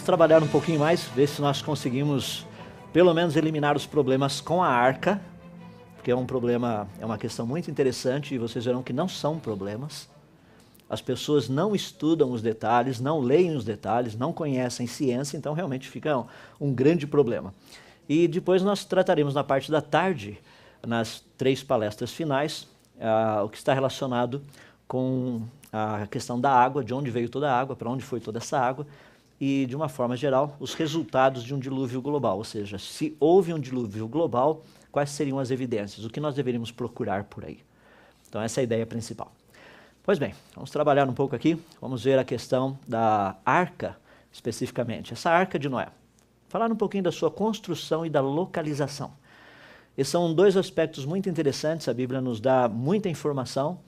Vamos trabalhar um pouquinho mais, ver se nós conseguimos pelo menos eliminar os problemas com a arca, porque é uma questão muito interessante e vocês verão que não são problemas. As pessoas não estudam os detalhes, não leem os detalhes, não conhecem ciência, então realmente fica um grande problema. E depois nós trataremos na parte da tarde, nas 3 palestras finais, o que está relacionado com a questão da água, de onde veio toda a água, para onde foi toda essa água, e, de uma forma geral, os resultados de um dilúvio global, ou seja, se houve um dilúvio global, quais seriam as evidências, o que nós deveríamos procurar por aí. Então essa é a ideia principal. Pois bem, vamos trabalhar um pouco aqui, vamos ver a questão da arca, especificamente, essa arca de Noé. Falar um pouquinho da sua construção e da localização. Esses são 2 aspectos muito interessantes, a Bíblia nos dá muita informação.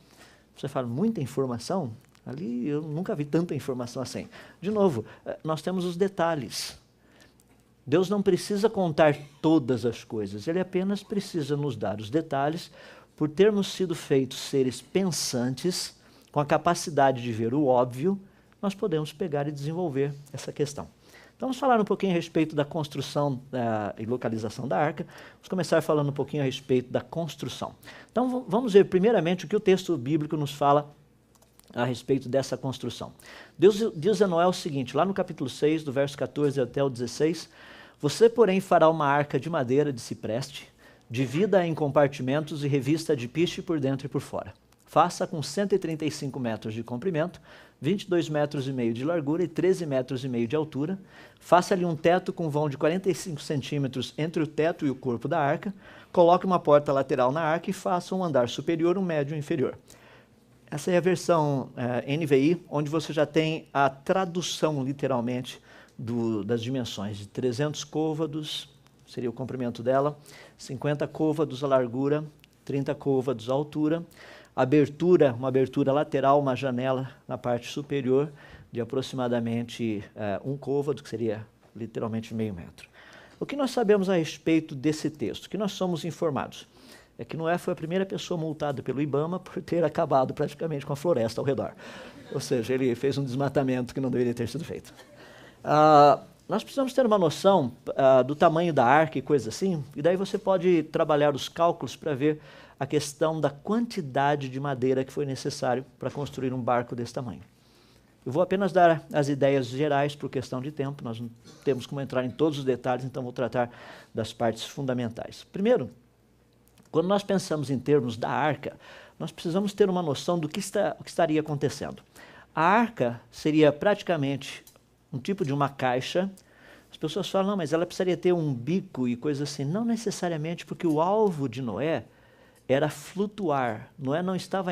Você fala, muita informação? Ali eu nunca vi tanta informação assim. De novo, nós temos os detalhes. Deus não precisa contar todas as coisas, Ele apenas precisa nos dar os detalhes, por termos sido feitos seres pensantes, com a capacidade de ver o óbvio, nós podemos pegar e desenvolver essa questão. Então, vamos falar um pouquinho a respeito da construção e localização da arca. Vamos começar falando um pouquinho a respeito da construção. Então, vamos ver primeiramente o que o texto bíblico nos fala a respeito dessa construção. Deus diz a Noé o seguinte, lá no capítulo 6, do verso 14 até o 16, você, porém, fará uma arca de madeira de cipreste, divida-a em compartimentos e revista de piche por dentro e por fora. Faça com 135 metros de comprimento, 22 metros e meio de largura e 13 metros e meio de altura. Faça-lhe um teto com vão de 45 centímetros entre o teto e o corpo da arca. Coloque uma porta lateral na arca e faça um andar superior, um médio e um inferior. Essa é a versão NVI, onde você já tem a tradução, literalmente, das dimensões de 300 côvados, seria o comprimento dela, 50 côvados a largura, 30 côvados a altura, abertura, uma abertura lateral, uma janela na parte superior de aproximadamente 1 côvado, que seria literalmente meio metro. O que nós sabemos a respeito desse texto? O que nós somos informados? É que Noé foi a primeira pessoa multada pelo IBAMA por ter acabado praticamente com a floresta ao redor. Ou seja, ele fez um desmatamento que não deveria ter sido feito. Nós precisamos ter uma noção do tamanho da arca e coisas assim, e daí você pode trabalhar os cálculos para ver a questão da quantidade de madeira que foi necessário para construir um barco desse tamanho. Eu vou apenas dar as ideias gerais por questão de tempo, nós não temos como entrar em todos os detalhes, então vou tratar das partes fundamentais. Primeiro, quando nós pensamos em termos da arca, nós precisamos ter uma noção do que estaria acontecendo. A arca seria praticamente um tipo de uma caixa. As pessoas falam, não, mas ela precisaria ter um bico e coisa assim. Não necessariamente, porque o alvo de Noé era flutuar. Noé não estava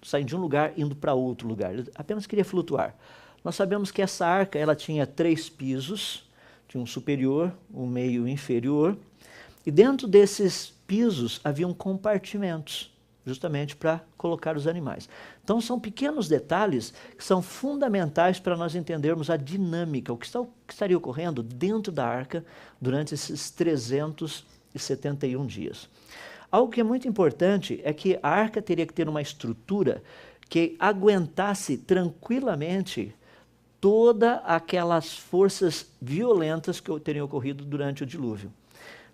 saindo de um lugar indo para outro lugar, ele apenas queria flutuar. Nós sabemos que essa arca ela tinha 3 pisos, tinha um superior, um meio e um inferior, e dentro desses pisos haviam compartimentos, justamente para colocar os animais. Então são pequenos detalhes que são fundamentais para nós entendermos a dinâmica, o que estaria ocorrendo dentro da arca durante esses 371 dias. Algo que é muito importante é que a arca teria que ter uma estrutura que aguentasse tranquilamente todas aquelas forças violentas que teriam ocorrido durante o dilúvio.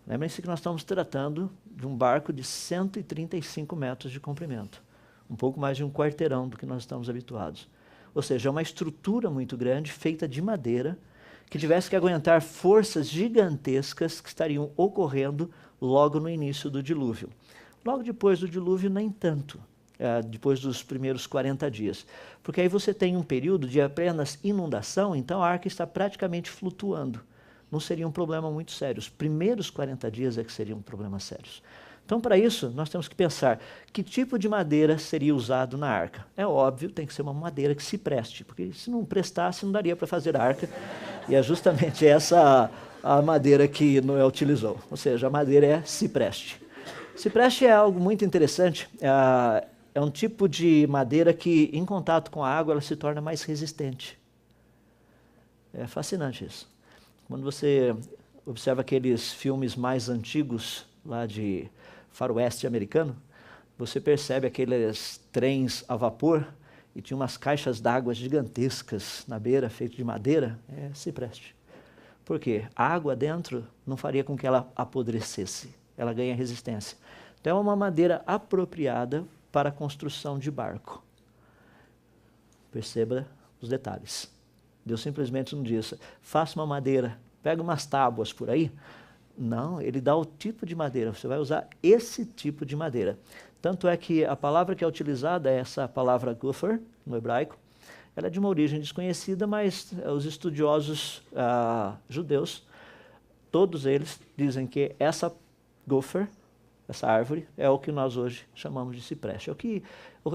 Lembrem-se que nós estamos tratando de um barco de 135 metros de comprimento, um pouco mais de um quarteirão do que nós estamos habituados. Ou seja, é uma estrutura muito grande, feita de madeira, que tivesse que aguentar forças gigantescas que estariam ocorrendo logo no início do dilúvio. Logo depois do dilúvio, nem tanto, depois dos primeiros 40 dias. Porque aí você tem um período de apenas inundação, então a arca está praticamente flutuando. Não seria um problema muito sério. Os primeiros 40 dias é que seriam problemas sérios. Então, para isso, nós temos que pensar que tipo de madeira seria usado na arca. É óbvio, tem que ser uma madeira que se preste, porque se não prestasse, não daria para fazer a arca. E é justamente essa a madeira que Noé utilizou. Ou seja, a madeira é cipreste. Cipreste é algo muito interessante. É um tipo de madeira que, em contato com a água, ela se torna mais resistente. É fascinante isso. Quando você observa aqueles filmes mais antigos, lá de faroeste americano, você percebe aqueles trens a vapor e tinha umas caixas d'água gigantescas na beira, feitas de madeira, é cipreste. Por quê? A água dentro não faria com que ela apodrecesse, ela ganha resistência. Então é uma madeira apropriada para a construção de barco. Perceba os detalhes. Deus simplesmente não disse, faça uma madeira, pega umas tábuas por aí. Não, ele dá o tipo de madeira, você vai usar esse tipo de madeira. Tanto é que a palavra que é utilizada é essa palavra gopher, no hebraico. Ela é de uma origem desconhecida, mas os estudiosos judeus, todos eles dizem que essa gopher, essa árvore, é o que nós hoje chamamos de cipreste.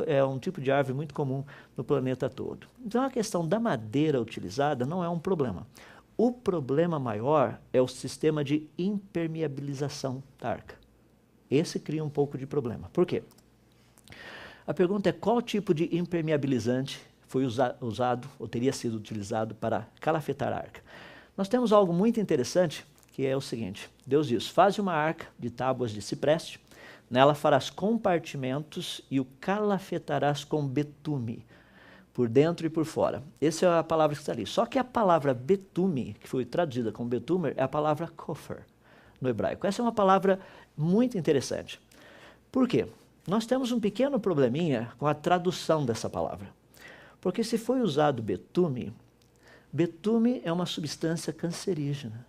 É um tipo de árvore muito comum no planeta todo. Então a questão da madeira utilizada não é um problema. O problema maior é o sistema de impermeabilização da arca. Esse cria um pouco de problema. Por quê? A pergunta é qual tipo de impermeabilizante foi usado ou teria sido utilizado para calafetar a arca. Nós temos algo muito interessante, que é o seguinte. Deus diz, faz uma arca de tábuas de cipreste, nela farás compartimentos e o calafetarás com betume, por dentro e por fora. Essa é a palavra que está ali. Só que a palavra betume, que foi traduzida como betumer, é a palavra kofer, no hebraico. Essa é uma palavra muito interessante. Por quê? Nós temos um pequeno probleminha com a tradução dessa palavra. Porque se foi usado betume, betume é uma substância cancerígena.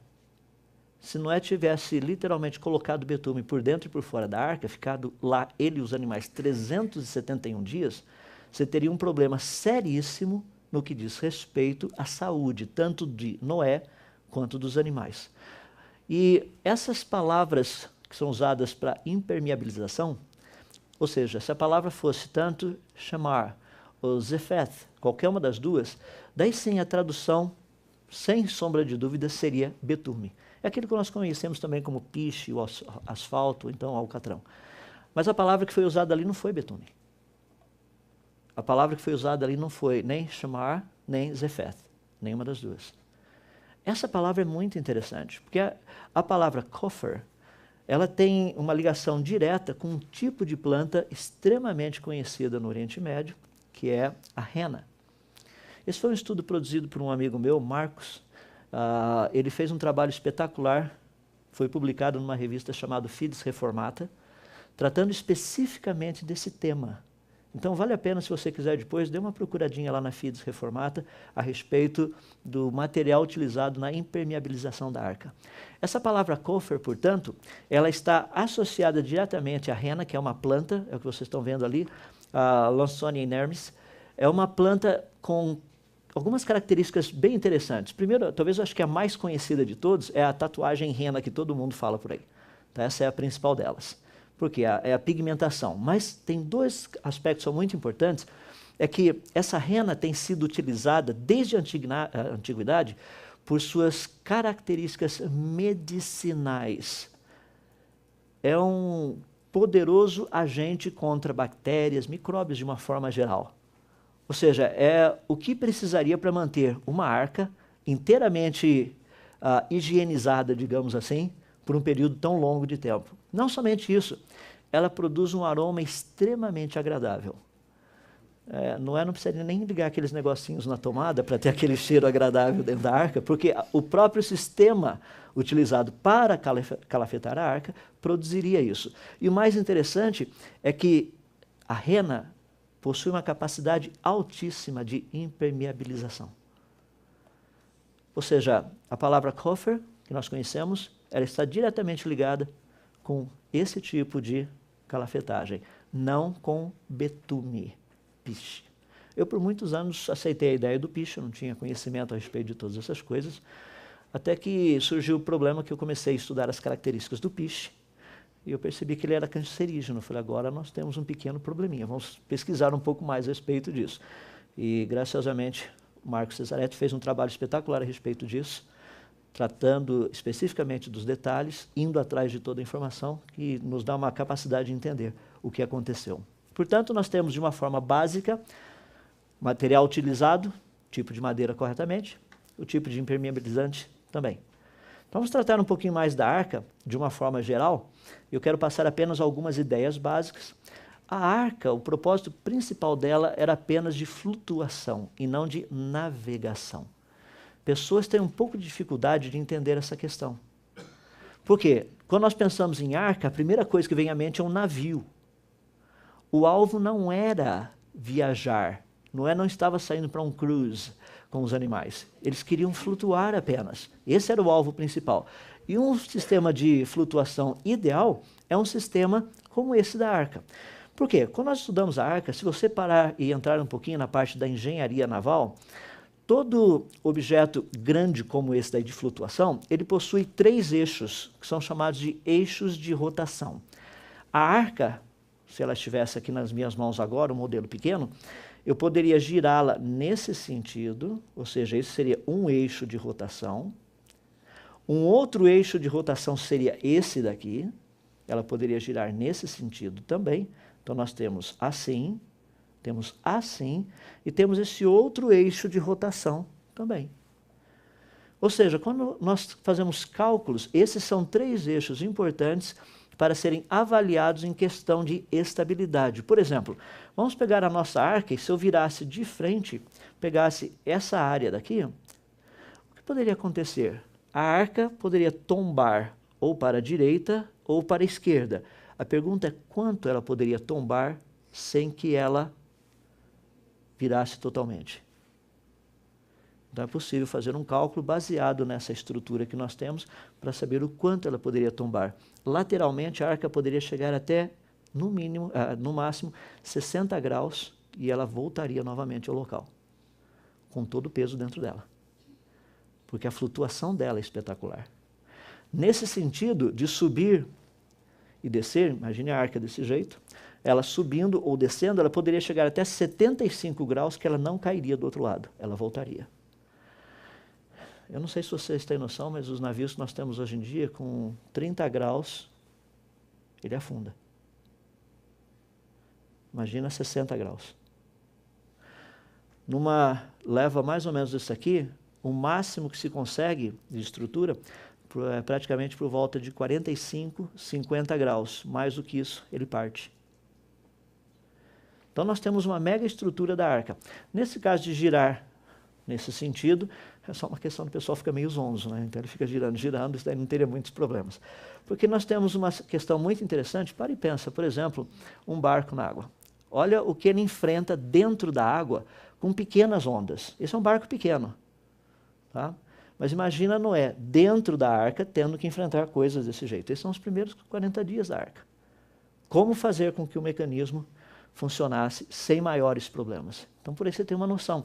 Se Noé tivesse literalmente colocado betume por dentro e por fora da arca, ficado lá ele e os animais 371 dias, você teria um problema seríssimo no que diz respeito à saúde, tanto de Noé quanto dos animais. E essas palavras que são usadas para impermeabilização, ou seja, se a palavra fosse tanto chamar ou zefeth, qualquer uma das duas, daí sim a tradução, sem sombra de dúvida, seria betume. É aquilo que nós conhecemos também como piche, o asfalto, então alcatrão. Mas a palavra que foi usada ali não foi betume. A palavra que foi usada ali não foi nem chamar, nem zefeth, nenhuma das duas. Essa palavra é muito interessante, porque a palavra kofer, ela tem uma ligação direta com um tipo de planta extremamente conhecida no Oriente Médio, que é a rena. Esse foi um estudo produzido por um amigo meu, Marcos. Ele fez um trabalho espetacular, foi publicado numa revista chamada Fides Reformata, tratando especificamente desse tema. Então vale a pena, se você quiser depois, dê uma procuradinha lá na Fides Reformata a respeito do material utilizado na impermeabilização da arca. Essa palavra kofer, portanto, ela está associada diretamente à rena, que é uma planta, é o que vocês estão vendo ali, a Lawsonia inermis, é uma planta com algumas características bem interessantes. Primeiro, talvez eu acho que a mais conhecida de todos é a tatuagem rena que todo mundo fala por aí. Tá? Essa é a principal delas. Porque é a pigmentação. Mas tem dois aspectos que são muito importantes. É que essa rena tem sido utilizada desde a antiguidade por suas características medicinais. É um poderoso agente contra bactérias, micróbios de uma forma geral. Ou seja, é o que precisaria para manter uma arca inteiramente higienizada, digamos assim, por um período tão longo de tempo. Não somente isso, ela produz um aroma extremamente agradável. Noé não precisa nem ligar aqueles negocinhos na tomada para ter aquele cheiro agradável dentro da arca, porque o próprio sistema utilizado para calafetar a arca produziria isso. E o mais interessante é que a rena possui uma capacidade altíssima de impermeabilização. Ou seja, a palavra kofer, que nós conhecemos, ela está diretamente ligada com esse tipo de calafetagem, não com betume, piche. Eu, por muitos anos, aceitei a ideia do piche, eu não tinha conhecimento a respeito de todas essas coisas, até que surgiu o problema que eu comecei a estudar as características do piche, e eu percebi que ele era cancerígeno. Eu falei, agora nós temos um pequeno probleminha, vamos pesquisar um pouco mais a respeito disso. E, graciosamente, o Marcos Cesaretti fez um trabalho espetacular a respeito disso, tratando especificamente dos detalhes, indo atrás de toda a informação, que nos dá uma capacidade de entender o que aconteceu. Portanto, nós temos, de uma forma básica, material utilizado, tipo de madeira corretamente, o tipo de impermeabilizante também. Então, vamos tratar um pouquinho mais da arca, de uma forma geral. Eu quero passar apenas algumas ideias básicas. A arca, o propósito principal dela era apenas de flutuação e não de navegação. Pessoas têm um pouco de dificuldade de entender essa questão. Por quê? Quando nós pensamos em arca, a primeira coisa que vem à mente é um navio. O alvo não era viajar, não estava saindo para um cruise com os animais. Eles queriam flutuar apenas. Esse era o alvo principal. E um sistema de flutuação ideal é um sistema como esse da arca. Por quê? Quando nós estudamos a arca, se você parar e entrar um pouquinho na parte da engenharia naval, todo objeto grande como esse daí de flutuação, ele possui 3 eixos, que são chamados de eixos de rotação. A arca, se ela estivesse aqui nas minhas mãos agora, um modelo pequeno, eu poderia girá-la nesse sentido, ou seja, esse seria um eixo de rotação. Um outro eixo de rotação seria esse daqui, ela poderia girar nesse sentido também. Então nós temos assim e temos esse outro eixo de rotação também. Ou seja, quando nós fazemos cálculos, esses são 3 eixos importantes para serem avaliados em questão de estabilidade. Por exemplo, vamos pegar a nossa arca e se eu virasse de frente, pegasse essa área daqui, o que poderia acontecer? A arca poderia tombar ou para a direita ou para a esquerda. A pergunta é quanto ela poderia tombar sem que ela virasse totalmente. Então é possível fazer um cálculo baseado nessa estrutura que nós temos para saber o quanto ela poderia tombar. Lateralmente, a arca poderia chegar até, no máximo, 60 graus e ela voltaria novamente ao local, com todo o peso dentro dela. Porque a flutuação dela é espetacular. Nesse sentido de subir e descer, imagine a arca desse jeito, ela subindo ou descendo, ela poderia chegar até 75 graus que ela não cairia do outro lado, ela voltaria. Eu não sei se vocês têm noção, mas os navios que nós temos hoje em dia, com 30 graus, ele afunda. Imagina 60 graus. Numa leva mais ou menos isso aqui, o máximo que se consegue de estrutura é praticamente por volta de 45, 50 graus. Mais do que isso, ele parte. Então nós temos uma mega estrutura da arca. Nesse caso de girar nesse sentido, é só uma questão do pessoal fica meio zonzo, né? Então ele fica girando, girando, isso daí não teria muitos problemas. Porque nós temos uma questão muito interessante, para e pensa, por exemplo, um barco na água. Olha o que ele enfrenta dentro da água com pequenas ondas. Esse é um barco pequeno, tá? Mas imagina Noé dentro da arca tendo que enfrentar coisas desse jeito. Esses são os primeiros 40 dias da arca. Como fazer com que o mecanismo funcionasse sem maiores problemas? Então por aí você tem uma noção.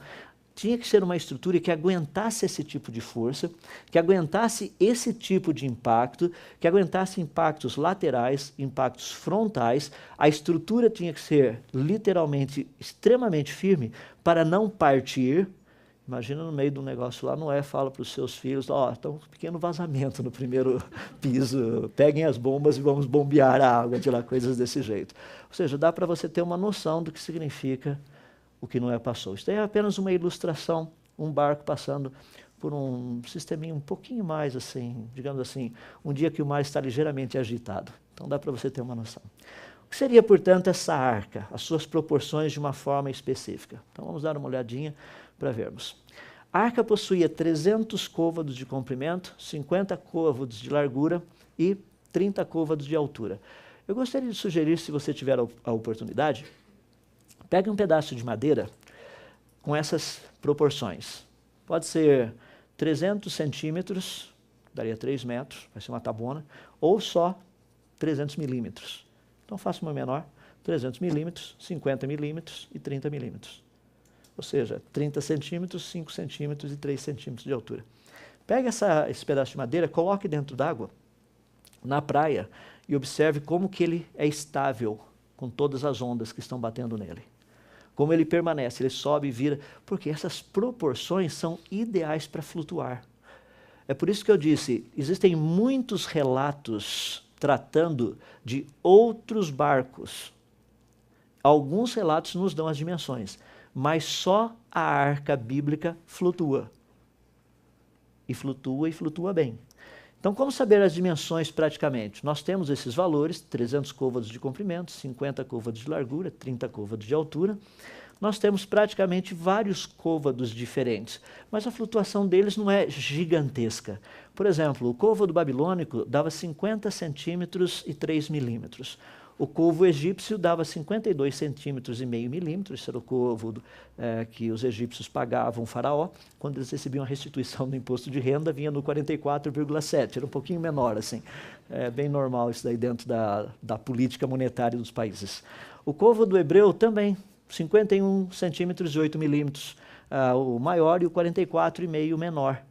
Tinha que ser uma estrutura que aguentasse esse tipo de força, que aguentasse esse tipo de impacto, que aguentasse impactos laterais, impactos frontais. A estrutura tinha que ser literalmente extremamente firme para não partir. Imagina no meio de um negócio lá, Noé fala para os seus filhos, ó, está um pequeno vazamento no primeiro piso, peguem as bombas e vamos bombear a água de lá, coisas desse jeito. Ou seja, dá para você ter uma noção do que significa o que Noé passou. Isso é apenas uma ilustração, um barco passando por um sisteminha um pouquinho mais assim, digamos assim, um dia que o mar está ligeiramente agitado. Então dá para você ter uma noção. O que seria, portanto, essa arca? As suas proporções de uma forma específica. Então vamos dar uma olhadinha para vermos. A arca possuía 300 côvados de comprimento, 50 côvados de largura e 30 côvados de altura. Eu gostaria de sugerir, se você tiver a oportunidade, pegue um pedaço de madeira com essas proporções. Pode ser 300 centímetros, daria 3 metros, vai ser uma tabona, ou só 300 milímetros. Então faça uma menor, 300 milímetros, 50 milímetros e 30 milímetros. Ou seja, 30 centímetros, 5 centímetros e 3 centímetros de altura. Pegue esse pedaço de madeira, coloque dentro d'água, na praia, e observe como que ele é estável com todas as ondas que estão batendo nele. Como ele permanece, ele sobe e vira, porque essas proporções são ideais para flutuar. É por isso que eu disse, existem muitos relatos tratando de outros barcos. Alguns relatos nos dão as dimensões, mas só a arca bíblica flutua. E flutua bem. Então, como saber as dimensões praticamente? Nós temos esses valores, 300 côvados de comprimento, 50 côvados de largura, 30 côvados de altura. Nós temos praticamente vários côvados diferentes, mas a flutuação deles não é gigantesca. Por exemplo, o côvado babilônico dava 50 centímetros e 3 milímetros. O côvado egípcio dava 52 centímetros e meio milímetros, esse era o côvado que os egípcios pagavam ao faraó. Quando eles recebiam a restituição do imposto de renda, vinha no 44,7, era um pouquinho menor, assim. É bem normal isso daí dentro da política monetária dos países. O côvado hebreu também, 51 centímetros e 8 milímetros, o maior, e o 44,5 menor.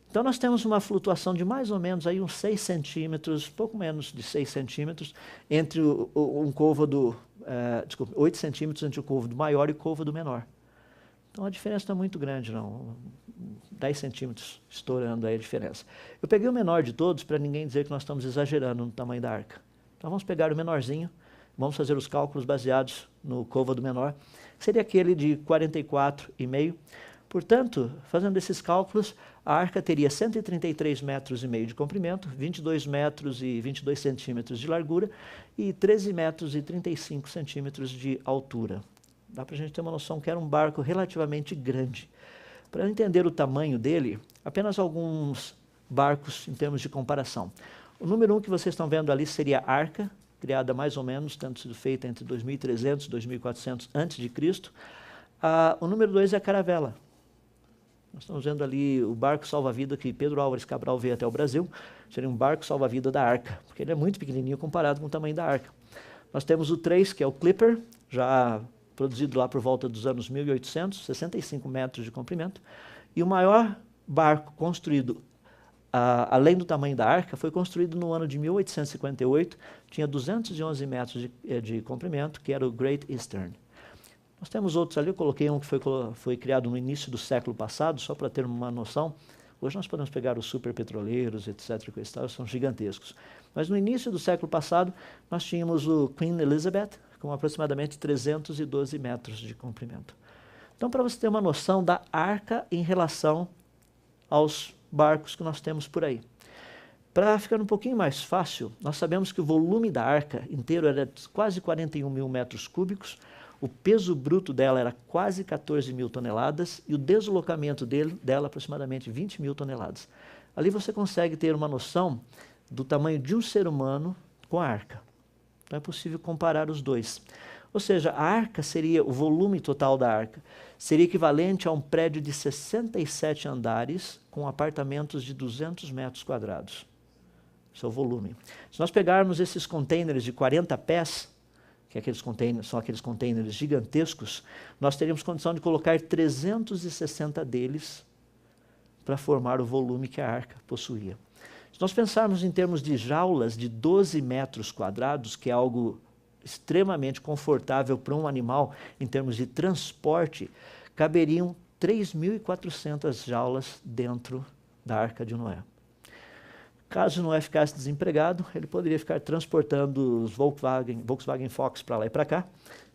Então, nós temos uma flutuação de mais ou menos aí uns 6 centímetros, pouco menos de 6 centímetros, entre um côvado, 8 centímetros entre o côvado maior e o côvado menor. Então, a diferença não é muito grande, não. 10 centímetros estourando aí a diferença. Eu peguei o menor de todos para ninguém dizer que nós estamos exagerando no tamanho da arca. Então, vamos pegar o menorzinho, vamos fazer os cálculos baseados no côvado menor, que seria aquele de 44,5. Portanto, fazendo esses cálculos, a arca teria 133 metros e meio de comprimento, 22 metros e 22 centímetros de largura e 13 metros e 35 centímetros de altura. Dá para a gente ter uma noção que era um barco relativamente grande. Para entender o tamanho dele, apenas alguns barcos em termos de comparação. O número 1 que vocês estão vendo ali seria a arca, criada mais ou menos, tendo sido feita entre 2300 e 2400 a.C. O número 2 é a caravela. Nós estamos vendo ali o barco salva-vida que Pedro Álvares Cabral veio até o Brasil. Seria um barco salva-vida da arca, porque ele é muito pequenininho comparado com o tamanho da arca. Nós temos o 3, que é o Clipper, já produzido lá por volta dos anos 1800, 65 metros de comprimento. E o maior barco construído, além do tamanho da arca, foi construído no ano de 1858, tinha 211 metros de comprimento, que era o Great Eastern. Nós temos outros ali, eu coloquei um que foi criado no início do século passado, só para ter uma noção. Hoje nós podemos pegar os superpetroleiros, etc., são gigantescos. Mas no início do século passado, nós tínhamos o Queen Elizabeth, com aproximadamente 312 metros de comprimento. Então, para você ter uma noção da arca em relação aos barcos que nós temos por aí. Para ficar um pouquinho mais fácil, nós sabemos que o volume da arca inteiro era de quase 41 mil metros cúbicos, o peso bruto dela era quase 14 mil toneladas e o deslocamento dela aproximadamente 20 mil toneladas. Ali você consegue ter uma noção do tamanho de um ser humano com a arca. Então é possível comparar os dois. Ou seja, a arca seria, o volume total da arca, seria equivalente a um prédio de 67 andares com apartamentos de 200 metros quadrados. Esse é o volume. Se nós pegarmos esses contêineres de 40 pés, que são aqueles contêineres gigantescos, nós teríamos condição de colocar 360 deles para formar o volume que a arca possuía. Se nós pensarmos em termos de jaulas de 12 metros quadrados, que é algo extremamente confortável para um animal em termos de transporte, caberiam 3.400 jaulas dentro da Arca de Noé. Caso Noé ficasse desempregado, ele poderia ficar transportando os Volkswagen Fox para lá e para cá,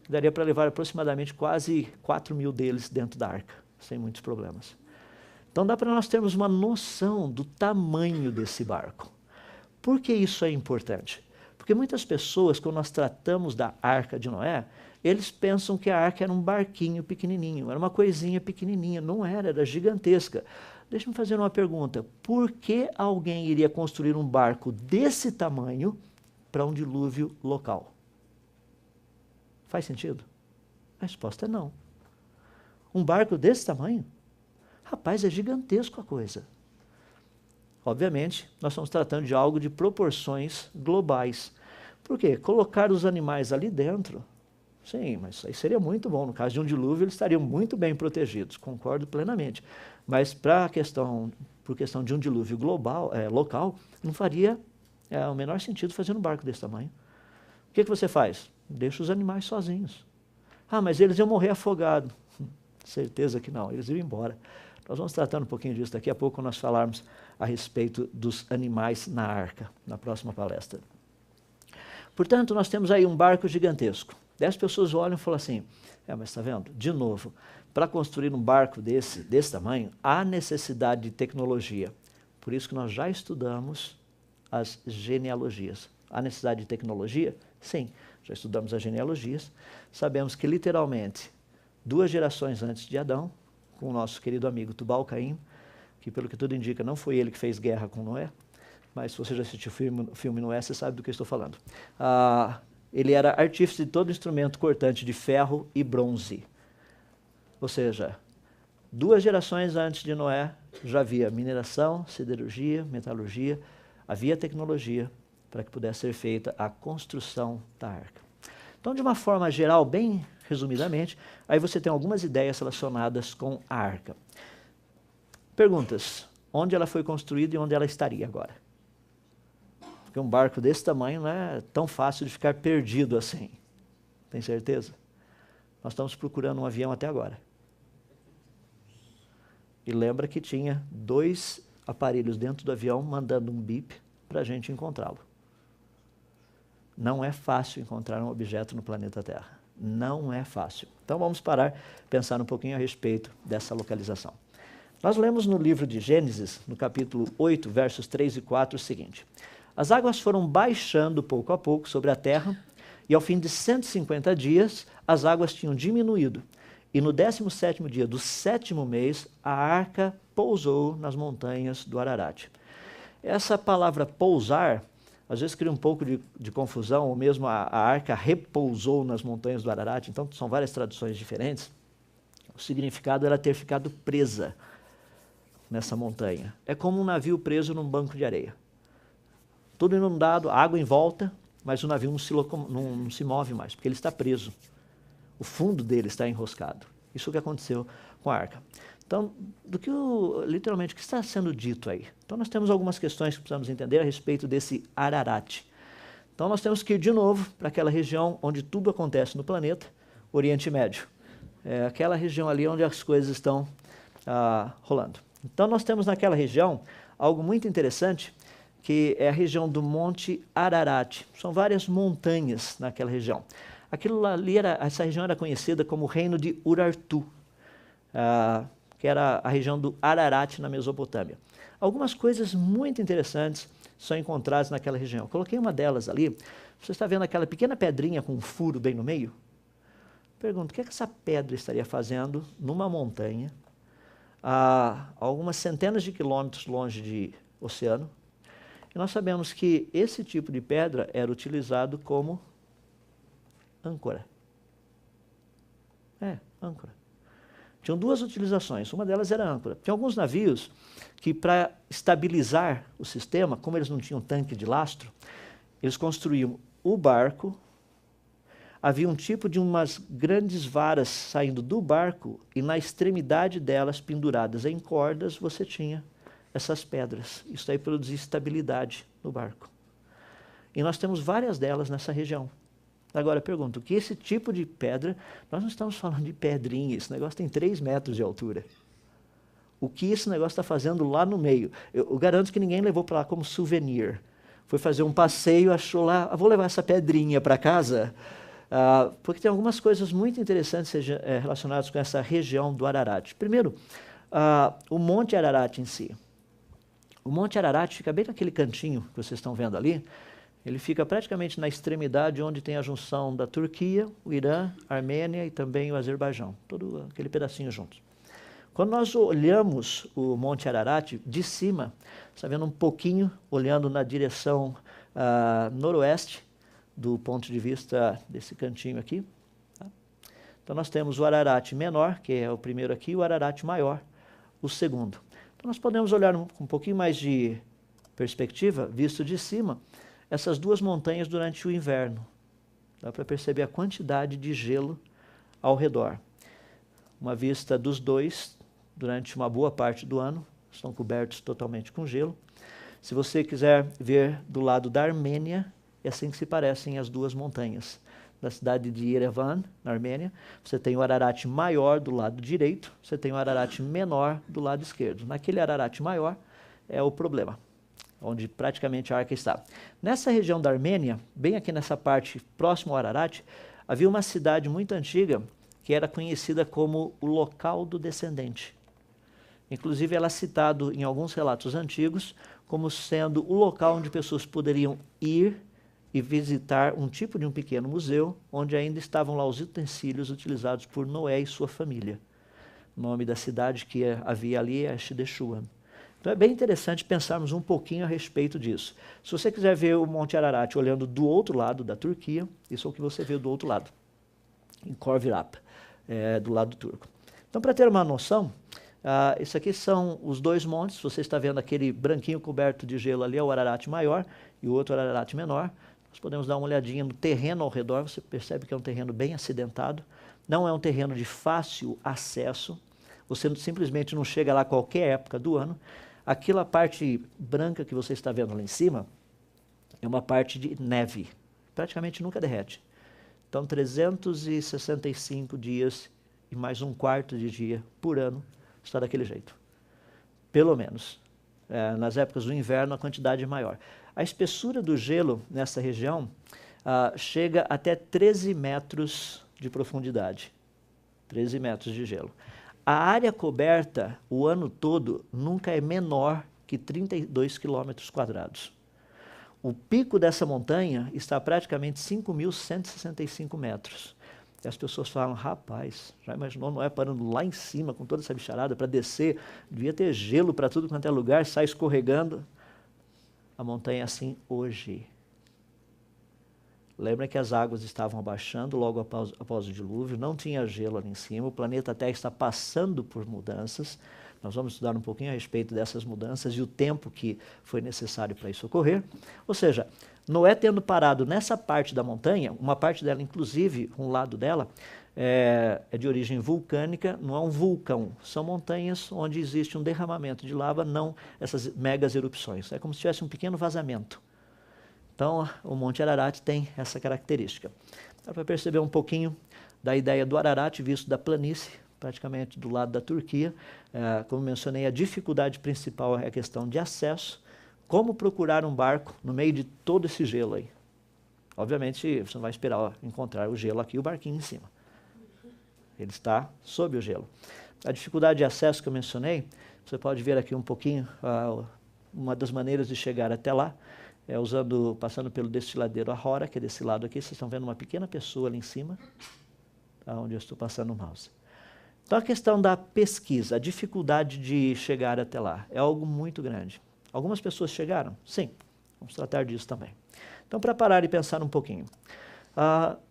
que daria para levar aproximadamente quase 4.000 deles dentro da arca, sem muitos problemas. Então dá para nós termos uma noção do tamanho desse barco. Por que isso é importante? Porque muitas pessoas, quando nós tratamos da Arca de Noé, eles pensam que a arca era um barquinho pequenininho, era uma coisinha pequenininha. Não era, era gigantesca. Deixa-me fazer uma pergunta. Por que alguém iria construir um barco desse tamanho para um dilúvio local? Faz sentido? A resposta é não. Um barco desse tamanho? Rapaz, é gigantesco a coisa. Obviamente, nós estamos tratando de algo de proporções globais. Por quê? Colocar os animais ali dentro, sim, mas isso aí seria muito bom. No caso de um dilúvio, eles estariam muito bem protegidos, concordo plenamente. Mas por questão de um dilúvio global, local, não faria o menor sentido fazer um barco desse tamanho. O que você faz? Deixa os animais sozinhos. Ah, mas eles iam morrer afogados. Certeza que não, eles iam embora. Nós vamos tratar um pouquinho disso daqui a pouco, quando nós falarmos a respeito dos animais na arca, na próxima palestra. Portanto, nós temos aí um barco gigantesco. 10 pessoas olham e falam assim, mas está vendo? De novo, para construir um barco desse tamanho, há necessidade de tecnologia. Por isso que nós já estudamos as genealogias. Há necessidade de tecnologia? Sim, já estudamos as genealogias. Sabemos que, literalmente, 2 gerações antes de Adão, com o nosso querido amigo Tubal-Caim, que, pelo que tudo indica, não foi ele que fez guerra com Noé, mas se você já assistiu o filme Noé, você sabe do que eu estou falando. Ele era artífice de todo instrumento cortante de ferro e bronze. Ou seja, 2 gerações antes de Noé, já havia mineração, siderurgia, metalurgia, havia tecnologia para que pudesse ser feita a construção da arca. Então, de uma forma geral, bem resumidamente, aí você tem algumas ideias relacionadas com a arca. Perguntas: onde ela foi construída e onde ela estaria agora? Porque um barco desse tamanho não é tão fácil de ficar perdido assim. Tem certeza? Nós estamos procurando um avião até agora. E lembra que tinha 2 aparelhos dentro do avião mandando um bip para a gente encontrá-lo. Não é fácil encontrar um objeto no planeta Terra. Não é fácil. Então vamos parar, pensar um pouquinho a respeito dessa localização. Nós lemos no livro de Gênesis, no capítulo 8, versos 3 e 4, o seguinte: as águas foram baixando pouco a pouco sobre a terra, e ao fim de 150 dias, as águas tinham diminuído. E no 17º dia do 7º mês, a arca pousou nas montanhas do Ararat. Essa palavra pousar, às vezes cria um pouco de confusão, ou mesmo a arca repousou nas montanhas do Ararat, então são várias traduções diferentes. O significado era ter ficado presa nessa montanha. É como um navio preso num banco de areia. Tudo inundado, água em volta, mas o navio não se move mais, porque ele está preso. O fundo dele está enroscado. Isso é o que aconteceu com a arca. Então, literalmente, o que está sendo dito aí? Então, nós temos algumas questões que precisamos entender a respeito desse Ararat. Então, nós temos que ir de novo para aquela região onde tudo acontece no planeta, Oriente Médio. É aquela região ali onde as coisas estão rolando. Então, nós temos naquela região algo muito interessante, que é a região do Monte Ararat. São várias montanhas naquela região. Essa região era conhecida como o Reino de Urartu, que era a região do Ararat na Mesopotâmia. Algumas coisas muito interessantes são encontradas naquela região. Eu coloquei uma delas ali. Você está vendo aquela pequena pedrinha com um furo bem no meio? Pergunto, o que é que essa pedra estaria fazendo numa montanha, a algumas centenas de quilômetros longe de oceano? E nós sabemos que esse tipo de pedra era utilizado como âncora. Âncora. Tinham 2 utilizações, uma delas era âncora. Tinha alguns navios que, para estabilizar o sistema, como eles não tinham tanque de lastro, eles construíam o barco, havia um tipo de umas grandes varas saindo do barco e na extremidade delas, penduradas em cordas, você tinha essas pedras. Isso aí produzia estabilidade no barco. E nós temos várias delas nessa região. Agora, eu pergunto, que esse tipo de pedra, nós não estamos falando de pedrinha, esse negócio tem 3 metros de altura. O que esse negócio está fazendo lá no meio? Eu garanto que ninguém levou para lá como souvenir. Foi fazer um passeio, achou lá, vou levar essa pedrinha para casa, porque tem algumas coisas muito interessantes relacionadas com essa região do Ararat. Primeiro, o Monte Ararat em si. O Monte Ararat fica bem naquele cantinho que vocês estão vendo ali. Ele fica praticamente na extremidade onde tem a junção da Turquia, o Irã, a Armênia e também o Azerbaijão. Todo aquele pedacinho juntos. Quando nós olhamos o Monte Ararat de cima, está vendo um pouquinho, olhando na direção noroeste, do ponto de vista desse cantinho aqui. Tá? Então nós temos o Ararat menor, que é o primeiro aqui, e o Ararat maior, o segundo. Então nós podemos olhar com um pouquinho mais de perspectiva, visto de cima, essas 2 montanhas durante o inverno. Dá para perceber a quantidade de gelo ao redor. Uma vista dos 2 durante uma boa parte do ano, estão cobertos totalmente com gelo. Se você quiser ver do lado da Armênia, é assim que se parecem as 2 montanhas. Da cidade de Yerevan, na Armênia, você tem o Ararat maior do lado direito, você tem o Ararat menor do lado esquerdo. Naquele Ararat maior é o problema, onde praticamente a arca está. Nessa região da Armênia, bem aqui nessa parte próximo ao Ararat, havia uma cidade muito antiga que era conhecida como o local do descendente. Inclusive, ela é citado em alguns relatos antigos como sendo o local onde pessoas poderiam ir e visitar um tipo de um pequeno museu, onde ainda estavam lá os utensílios utilizados por Noé e sua família. O nome da cidade que havia ali é Shideshuan. Então é bem interessante pensarmos um pouquinho a respeito disso. Se você quiser ver o Monte Ararat olhando do outro lado da Turquia, isso é o que você vê do outro lado, em Corvirap, do lado turco. Então, para ter uma noção, isso aqui são os dois montes. Você está vendo aquele branquinho coberto de gelo ali, é o Ararat maior e o outro Ararat menor. Nós podemos dar uma olhadinha no terreno ao redor, você percebe que é um terreno bem acidentado, não é um terreno de fácil acesso, você simplesmente não chega lá a qualquer época do ano. Aquela parte branca que você está vendo lá em cima é uma parte de neve, praticamente nunca derrete. Então, 365 dias e mais um quarto de dia por ano está daquele jeito, pelo menos. Nas épocas do inverno, a quantidade é maior. A espessura do gelo nessa região chega até 13 metros de profundidade. 13 metros de gelo. A área coberta, o ano todo, nunca é menor que 32 quilômetros quadrados. O pico dessa montanha está praticamente 5.165 metros. E as pessoas falam, rapaz, já imaginou Noé parando lá em cima com toda essa bicharada para descer? Devia ter gelo para tudo quanto é lugar, sai escorregando. A montanha é assim hoje. Lembra que as águas estavam abaixando logo após o dilúvio, não tinha gelo ali em cima, o planeta Terra está passando por mudanças. Nós vamos estudar um pouquinho a respeito dessas mudanças e o tempo que foi necessário para isso ocorrer. Ou seja, Noé tendo parado nessa parte da montanha, uma parte dela, inclusive, um lado dela, é de origem vulcânica, não é um vulcão, são montanhas onde existe um derramamento de lava, não essas megas erupções. É como se tivesse um pequeno vazamento. Então, o Monte Ararat tem essa característica. Dá para perceber um pouquinho da ideia do Ararat visto da planície, praticamente do lado da Turquia. Como mencionei, a dificuldade principal é a questão de acesso. Como procurar um barco no meio de todo esse gelo aí? Obviamente, você não vai esperar encontrar o gelo aqui e o barquinho em cima. Ele está sob o gelo. A dificuldade de acesso que eu mencionei, você pode ver aqui um pouquinho, uma das maneiras de chegar até lá, passando pelo destiladeiro Ahora, que é desse lado aqui. Vocês estão vendo uma pequena pessoa ali em cima, onde eu estou passando o mouse. Então, a questão da pesquisa, a dificuldade de chegar até lá, é algo muito grande. Algumas pessoas chegaram? Sim, vamos tratar disso também. Então, para parar e pensar um pouquinho,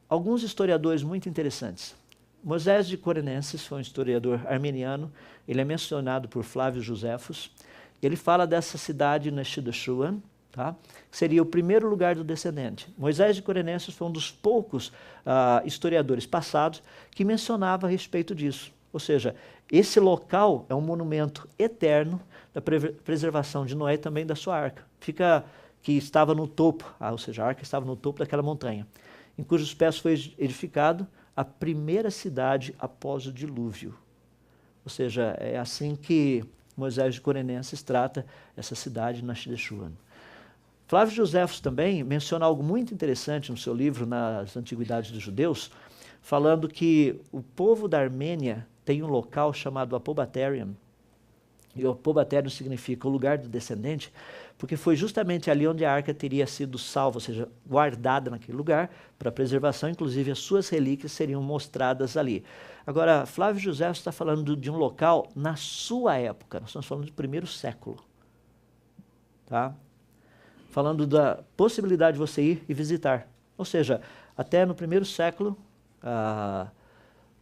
alguns historiadores muito interessantes. Moisés de Corenenses foi um historiador armeniano, ele é mencionado por Flávio Josefos. Ele fala dessa cidade na Shideshuan, tá? Que seria o primeiro lugar do descendente. Moisés de Corenenses foi um dos poucos historiadores passados que mencionava a respeito disso. Ou seja, esse local é um monumento eterno da preservação de Noé e também da sua arca. Que estava no topo, ou seja, a arca estava no topo daquela montanha, em cujos pés foi edificado a primeira cidade após o dilúvio. Ou seja, é assim que Moisés de Corenenses trata essa cidade na Shideshuan. Flávio Josefos também menciona algo muito interessante no seu livro, Nas Antiguidades dos Judeus, falando que o povo da Armênia tem um local chamado Apobaterium, e o Apobaterium significa o lugar do descendente, porque foi justamente ali onde a arca teria sido salva, ou seja, guardada naquele lugar, para preservação, inclusive as suas relíquias seriam mostradas ali. Agora, Flávio Josefos está falando de um local na sua época, nós estamos falando do primeiro século, tá? Falando da possibilidade de você ir e visitar. Ou seja, até no primeiro século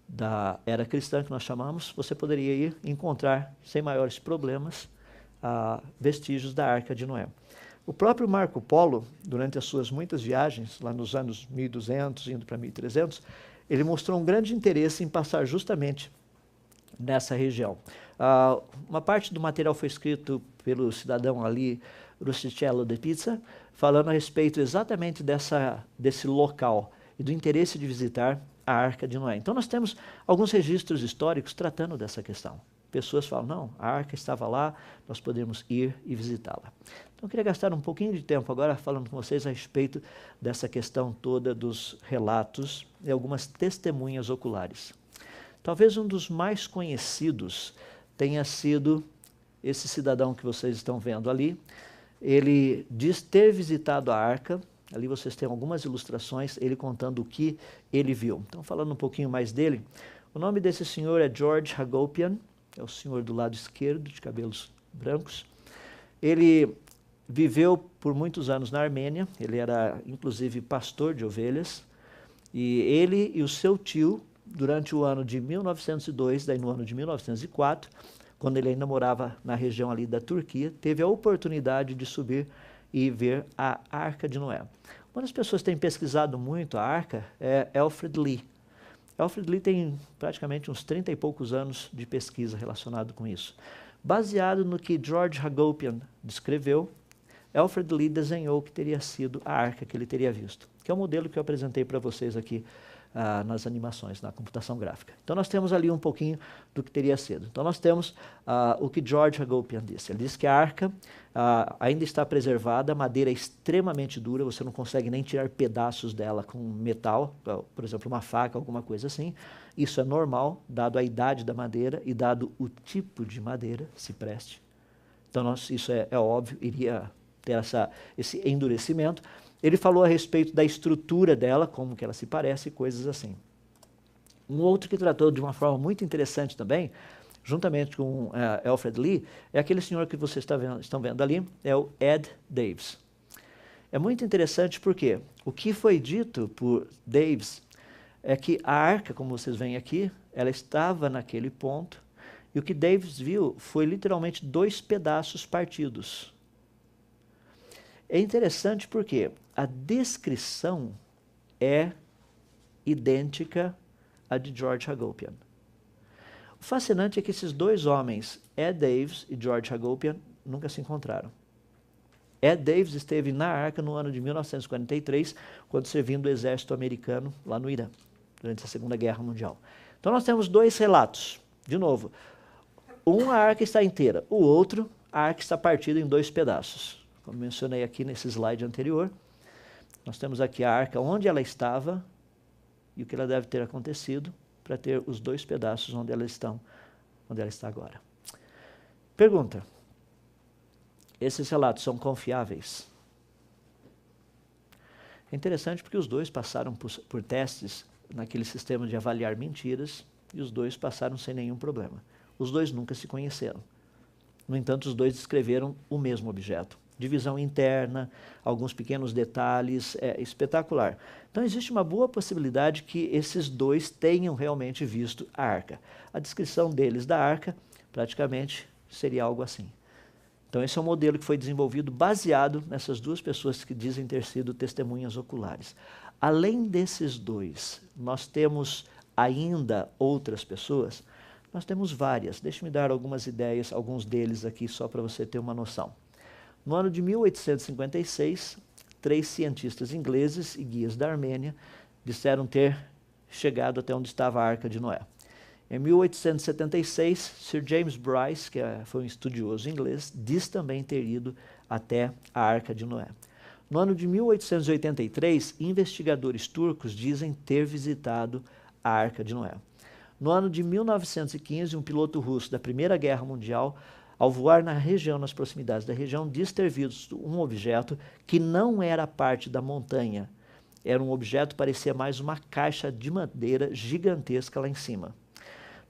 da era cristã, que nós chamamos, você poderia ir e encontrar, sem maiores problemas, vestígios da Arca de Noé. O próprio Marco Polo, durante as suas muitas viagens, lá nos anos 1200, indo para 1300, ele mostrou um grande interesse em passar justamente nessa região. Uma parte do material foi escrito pelo cidadão ali, Rustichello de Pizza, falando a respeito exatamente desse local e do interesse de visitar a Arca de Noé. Então nós temos alguns registros históricos tratando dessa questão. Pessoas falam, não, a arca estava lá, nós podemos ir e visitá-la. Então eu queria gastar um pouquinho de tempo agora falando com vocês a respeito dessa questão toda dos relatos e algumas testemunhas oculares. Talvez um dos mais conhecidos tenha sido esse cidadão que vocês estão vendo ali. Ele diz ter visitado a arca. Ali vocês têm algumas ilustrações, ele contando o que ele viu. Então, falando um pouquinho mais dele, o nome desse senhor é George Hagopian, é o senhor do lado esquerdo, de cabelos brancos. Ele viveu por muitos anos na Armênia, ele era inclusive pastor de ovelhas, e ele e o seu tio, durante o ano de 1902, daí no ano de 1904, quando ele ainda morava na região ali da Turquia, teve a oportunidade de subir e ver a Arca de Noé. Uma das pessoas que tem pesquisado muito a Arca é Alfred Lee. Alfred Lee tem praticamente uns 30 e poucos anos de pesquisa relacionado com isso. Baseado no que George Hagopian descreveu, Alfred Lee desenhou o que teria sido a arca que ele teria visto, que é o modelo que eu apresentei para vocês aqui nas animações, na computação gráfica. Então nós temos ali um pouquinho do que teria sido. Então nós temos o que George Hagopian disse. Ele disse que a arca ainda está preservada, a madeira é extremamente dura, você não consegue nem tirar pedaços dela com metal, por exemplo, uma faca, alguma coisa assim. Isso é normal, dado a idade da madeira e dado o tipo de madeira, se preste. Então isso é óbvio, iria ter esse endurecimento. Ele falou a respeito da estrutura dela, como que ela se parece, coisas assim. Um outro que tratou de uma forma muito interessante também, juntamente com Alfred Lee, é aquele senhor que vocês estão vendo ali, é o Ed Davis. É muito interessante porque o que foi dito por Davis é que a arca, como vocês veem aqui, ela estava naquele ponto, e o que Davis viu foi literalmente 2 pedaços partidos. É interessante porque a descrição é idêntica à de George Hagopian. O fascinante é que esses 2 homens, Ed Davis e George Hagopian, nunca se encontraram. Ed Davis esteve na arca no ano de 1943, quando servindo o exército americano lá no Irã, durante a Segunda Guerra Mundial. Então nós temos 2 relatos. De novo, a arca está inteira, o outro, a arca está partida em 2 pedaços. Como mencionei aqui nesse slide anterior, nós temos aqui a arca onde ela estava e o que ela deve ter acontecido para ter os 2 pedaços onde ela está agora. Pergunta: esses relatos são confiáveis? É interessante porque os 2 passaram por testes naquele sistema de avaliar mentiras e os 2 passaram sem nenhum problema. Os 2 nunca se conheceram. No entanto, os 2 descreveram o mesmo objeto. Divisão interna, alguns pequenos detalhes, é espetacular. Então existe uma boa possibilidade que esses 2 tenham realmente visto a arca. A descrição deles da arca, praticamente, seria algo assim. Então esse é um modelo que foi desenvolvido baseado nessas 2 pessoas que dizem ter sido testemunhas oculares. Além desses 2, nós temos ainda outras pessoas? Nós temos várias. Deixe-me dar algumas ideias, alguns deles aqui, só para você ter uma noção. No ano de 1856, 3 cientistas ingleses e guias da Armênia disseram ter chegado até onde estava a Arca de Noé. Em 1876, Sir James Bryce, que foi um estudioso inglês, diz também ter ido até a Arca de Noé. No ano de 1883, investigadores turcos dizem ter visitado a Arca de Noé. No ano de 1915, um piloto russo da Primeira Guerra Mundial, ao voar na região, nas proximidades da região, diz ter visto um objeto que não era parte da montanha. Era um objeto que parecia mais uma caixa de madeira gigantesca lá em cima.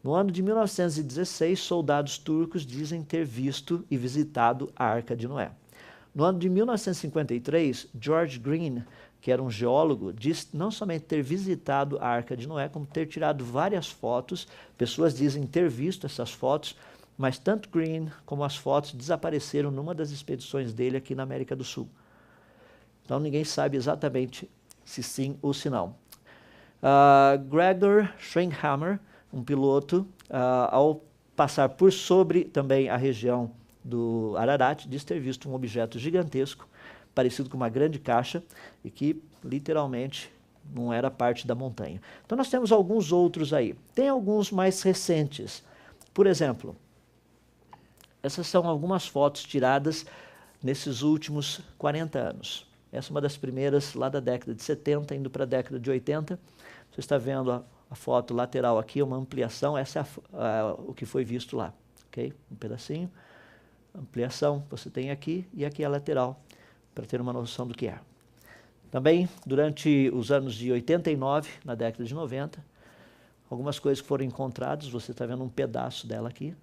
No ano de 1916, soldados turcos dizem ter visto e visitado a Arca de Noé. No ano de 1953, George Green, que era um geólogo, diz não somente ter visitado a Arca de Noé, como ter tirado várias fotos. Pessoas dizem ter visto essas fotos, mas tanto Green como as fotos desapareceram numa das expedições dele aqui na América do Sul. Então ninguém sabe exatamente se sim ou se não. Gregor Schrenkhammer, um piloto, ao passar por sobre também a região do Ararat, diz ter visto um objeto gigantesco, parecido com uma grande caixa, e que literalmente não era parte da montanha. Então nós temos alguns outros aí. Tem alguns mais recentes. Por exemplo, essas são algumas fotos tiradas nesses últimos 40 anos. Essa é uma das primeiras lá da década de 70, indo para a década de 80. Você está vendo a foto lateral aqui, uma ampliação, essa é o que foi visto lá. ok? Um pedacinho, ampliação você tem aqui e aqui a lateral, para ter uma noção do que é. Também, durante os anos de 89, na década de 90, algumas coisas que foram encontradas, você está vendo um pedaço dela aqui,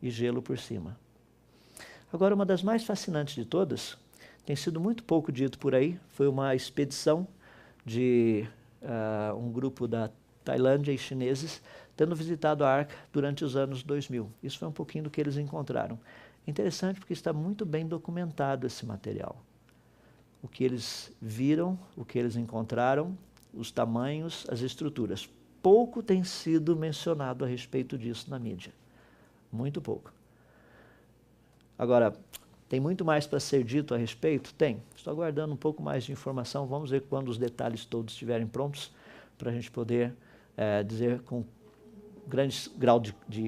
e gelo por cima. Agora, uma das mais fascinantes de todas, tem sido muito pouco dito por aí, foi uma expedição de um grupo da Tailândia e chineses, tendo visitado a Arca durante os anos 2000. Isso foi um pouquinho do que eles encontraram. Interessante porque está muito bem documentado esse material. O que eles viram, o que eles encontraram, os tamanhos, as estruturas. Pouco tem sido mencionado a respeito disso na mídia. Muito pouco. Agora, tem muito mais para ser dito a respeito? Tem. Estou aguardando um pouco mais de informação. Vamos ver quando os detalhes todos estiverem prontos, para a gente poder dizer com grande grau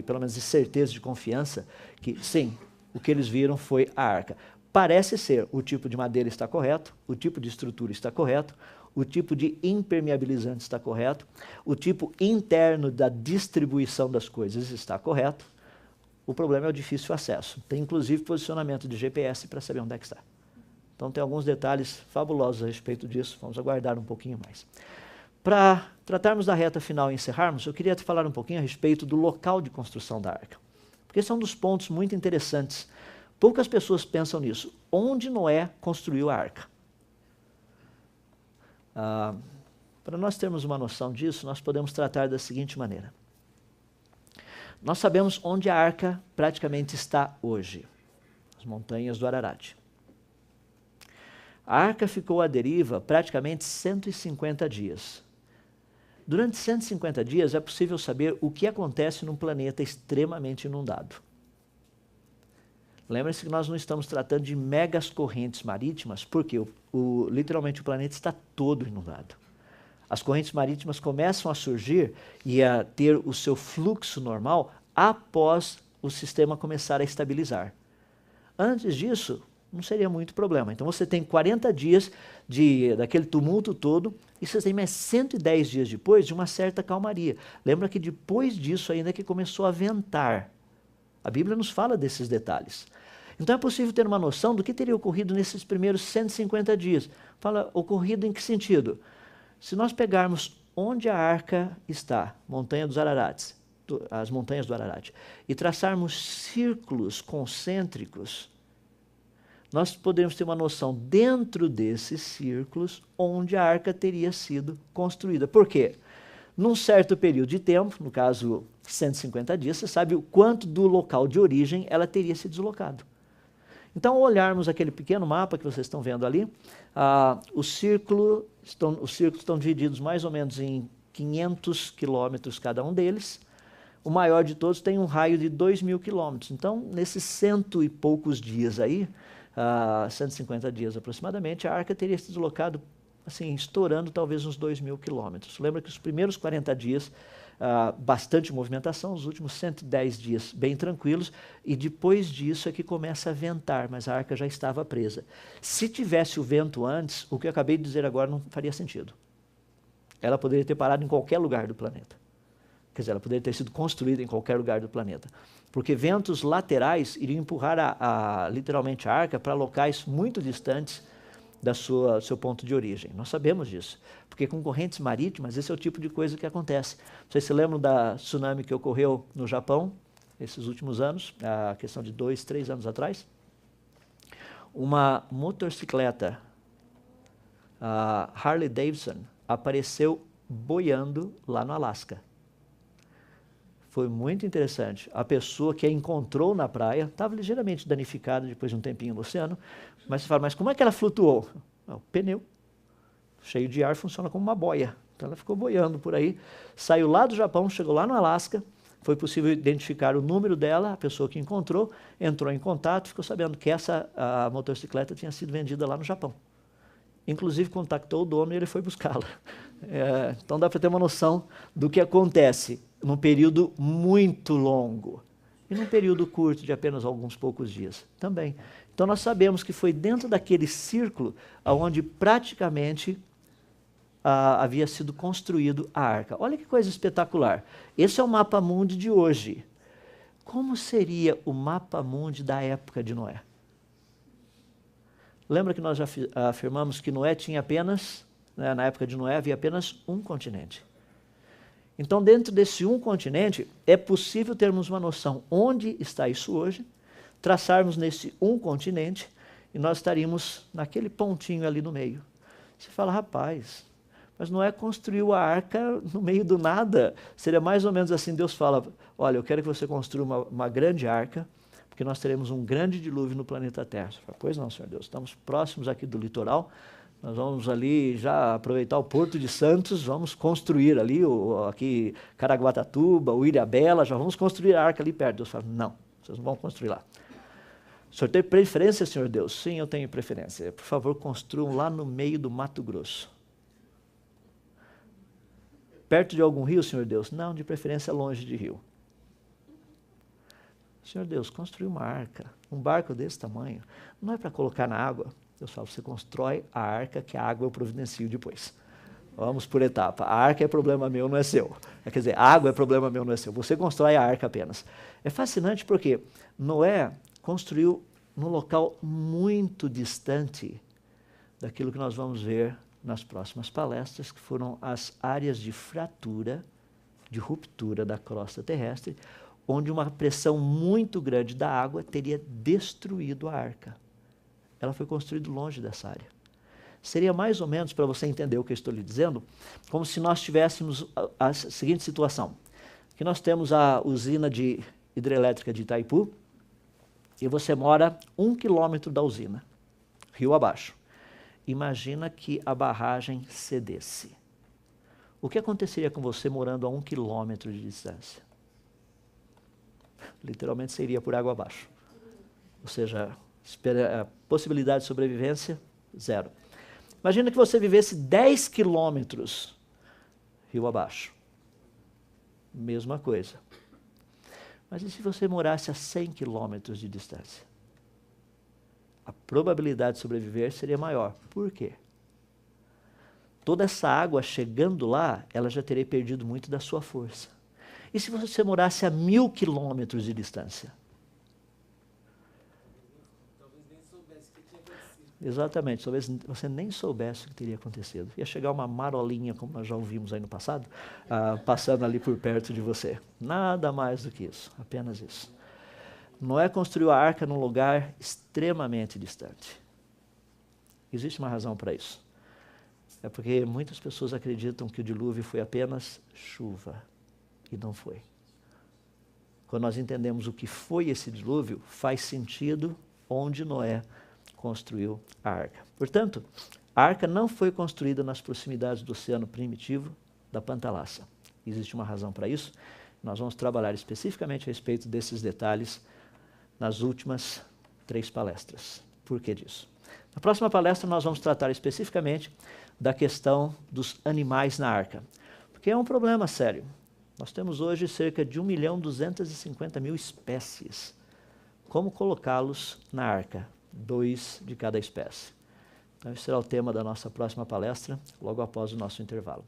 pelo menos de certeza, de confiança, que sim, o que eles viram foi a arca. Parece ser, o tipo de madeira está correto, o tipo de estrutura está correto, o tipo de impermeabilizante está correto, o tipo interno da distribuição das coisas está correto. O problema é o difícil acesso. Tem inclusive posicionamento de GPS para saber onde é que está. Então tem alguns detalhes fabulosos a respeito disso, vamos aguardar um pouquinho mais. Para tratarmos da reta final e encerrarmos, eu queria te falar um pouquinho a respeito do local de construção da arca. Porque esse é um dos pontos muito interessantes. Poucas pessoas pensam nisso. Onde Noé construiu a arca? Para nós termos uma noção disso, nós podemos tratar da seguinte maneira. Nós sabemos onde a arca praticamente está hoje. As montanhas do Ararat. A arca ficou à deriva praticamente 150 dias. Durante 150 dias é possível saber o que acontece num planeta extremamente inundado. Lembre-se que nós não estamos tratando de megas correntes marítimas, porque literalmente o planeta está todo inundado. As correntes marítimas começam a surgir e a ter o seu fluxo normal após o sistema começar a estabilizar. Antes disso, não seria muito problema. Então você tem 40 dias daquele tumulto todo e você tem mais 110 dias depois de uma certa calmaria. Lembra que depois disso ainda que começou a ventar. A Bíblia nos fala desses detalhes. Então é possível ter uma noção do que teria ocorrido nesses primeiros 150 dias. Fala, ocorrido em que sentido? Se nós pegarmos onde a arca está, Montanha dos Ararates, as montanhas do Ararat, e traçarmos círculos concêntricos, nós podemos ter uma noção dentro desses círculos onde a arca teria sido construída. Por quê? Num certo período de tempo, no caso 150 dias, você sabe o quanto do local de origem ela teria se deslocado. Então, ao olharmos aquele pequeno mapa que vocês estão vendo ali, os círculos estão divididos mais ou menos em 500 quilômetros cada um deles. O maior de todos tem um raio de 2.000 quilômetros. Então, nesses 100 e poucos dias aí, 150 dias aproximadamente, a arca teria se deslocado, assim, estourando talvez uns 2.000 quilômetros. Lembra que os primeiros 40 dias, bastante movimentação, os últimos 110 dias bem tranquilos, e depois disso é que começa a ventar, mas a arca já estava presa. Se tivesse o vento antes, o que eu acabei de dizer agora não faria sentido. Ela poderia ter parado em qualquer lugar do planeta. Quer dizer, ela poderia ter sido construída em qualquer lugar do planeta. Porque ventos laterais iriam empurrar literalmente a arca para locais muito distantes do seu ponto de origem. Nós sabemos disso. Porque com correntes marítimas, esse é o tipo de coisa que acontece. Vocês se lembram da tsunami que ocorreu no Japão, esses últimos anos, a questão de 2, 3 anos atrás? Uma motocicleta, a Harley Davidson, apareceu boiando lá no Alasca. Foi muito interessante. A pessoa que a encontrou na praia estava ligeiramente danificada depois de um tempinho no oceano, mas você fala, mas como é que ela flutuou? O pneu, cheio de ar, funciona como uma boia. Então ela ficou boiando por aí, saiu lá do Japão, chegou lá no Alasca, foi possível identificar o número dela, a pessoa que encontrou, entrou em contato, ficou sabendo que a motocicleta tinha sido vendida lá no Japão. Inclusive contactou o dono e ele foi buscá-la. Então dá para ter uma noção do que acontece num período muito longo e num período curto de apenas alguns poucos dias também. Então nós sabemos que foi dentro daquele círculo onde praticamente havia sido construído a arca. Olha que coisa espetacular. Esse é o mapa mundi de hoje. Como seria o mapa mundi da época de Noé? Lembra que nós já afirmamos que Noé tinha apenas, né, na época de Noé havia apenas um continente. Então, dentro desse um continente, é possível termos uma noção onde está isso hoje, traçarmos nesse um continente e nós estaríamos naquele pontinho ali no meio. Você fala, rapaz, mas Noé construiu a arca no meio do nada. Seria mais ou menos assim, Deus fala, olha, eu quero que você construa uma grande arca, porque nós teremos um grande dilúvio no planeta Terra. Você fala, pois não, Senhor Deus, estamos próximos aqui do litoral, nós vamos ali já aproveitar o Porto de Santos, vamos construir ali, aqui Caraguatatuba, o Ilhabela, já vamos construir a arca ali perto. Deus fala, não, vocês não vão construir lá. O senhor tem preferência, Senhor Deus? Sim, eu tenho preferência. Por favor, construam lá no meio do Mato Grosso. Perto de algum rio, Senhor Deus? Não, de preferência longe de rio. Senhor Deus, construiu uma arca, um barco desse tamanho, não é para colocar na água. Deus fala, você constrói a arca que a água eu providencio depois. Vamos por etapa. A arca é problema meu, não é seu. Quer dizer, a água é problema meu, não é seu. Você constrói a arca apenas. É fascinante porque Noé construiu num local muito distante daquilo que nós vamos ver nas próximas palestras, que foram as áreas de fratura, de ruptura da crosta terrestre, onde uma pressão muito grande da água teria destruído a arca. Ela foi construída longe dessa área. Seria mais ou menos, para você entender o que eu estou lhe dizendo, como se nós tivéssemos a seguinte situação. Aqui nós temos a usina hidrelétrica de Itaipu, e você mora 1 quilômetro da usina, rio abaixo. Imagina que a barragem cedesse. O que aconteceria com você morando a 1 quilômetro de distância? Literalmente você iria por água abaixo. Ou seja, a possibilidade de sobrevivência, zero. Imagina que você vivesse 10 quilômetros rio abaixo. Mesma coisa. Mas e se você morasse a 100 quilômetros de distância? A probabilidade de sobreviver seria maior. Por quê? Toda essa água chegando lá, ela já teria perdido muito da sua força. E se você morasse a 1000 quilômetros de distância? Talvez nem soubesse o que tinha acontecido. Exatamente, talvez você nem soubesse o que teria acontecido. Ia chegar uma marolinha, como nós já ouvimos aí no passado, passando ali por perto de você. Nada mais do que isso, apenas isso. Noé construiu a arca num lugar extremamente distante. Existe uma razão para isso. É porque muitas pessoas acreditam que o dilúvio foi apenas chuva. E não foi. Quando nós entendemos o que foi esse dilúvio, faz sentido onde Noé construiu a arca. Portanto, a arca não foi construída nas proximidades do oceano primitivo da Pantalassa. Existe uma razão para isso. Nós vamos trabalhar especificamente a respeito desses detalhes nas últimas 3 palestras. Por que disso? Na próxima palestra nós vamos tratar especificamente da questão dos animais na arca, porque é um problema sério. Nós temos hoje cerca de 1.250.000 espécies. Como colocá-los na arca? 2 de cada espécie. Então, esse será o tema da nossa próxima palestra, logo após o nosso intervalo.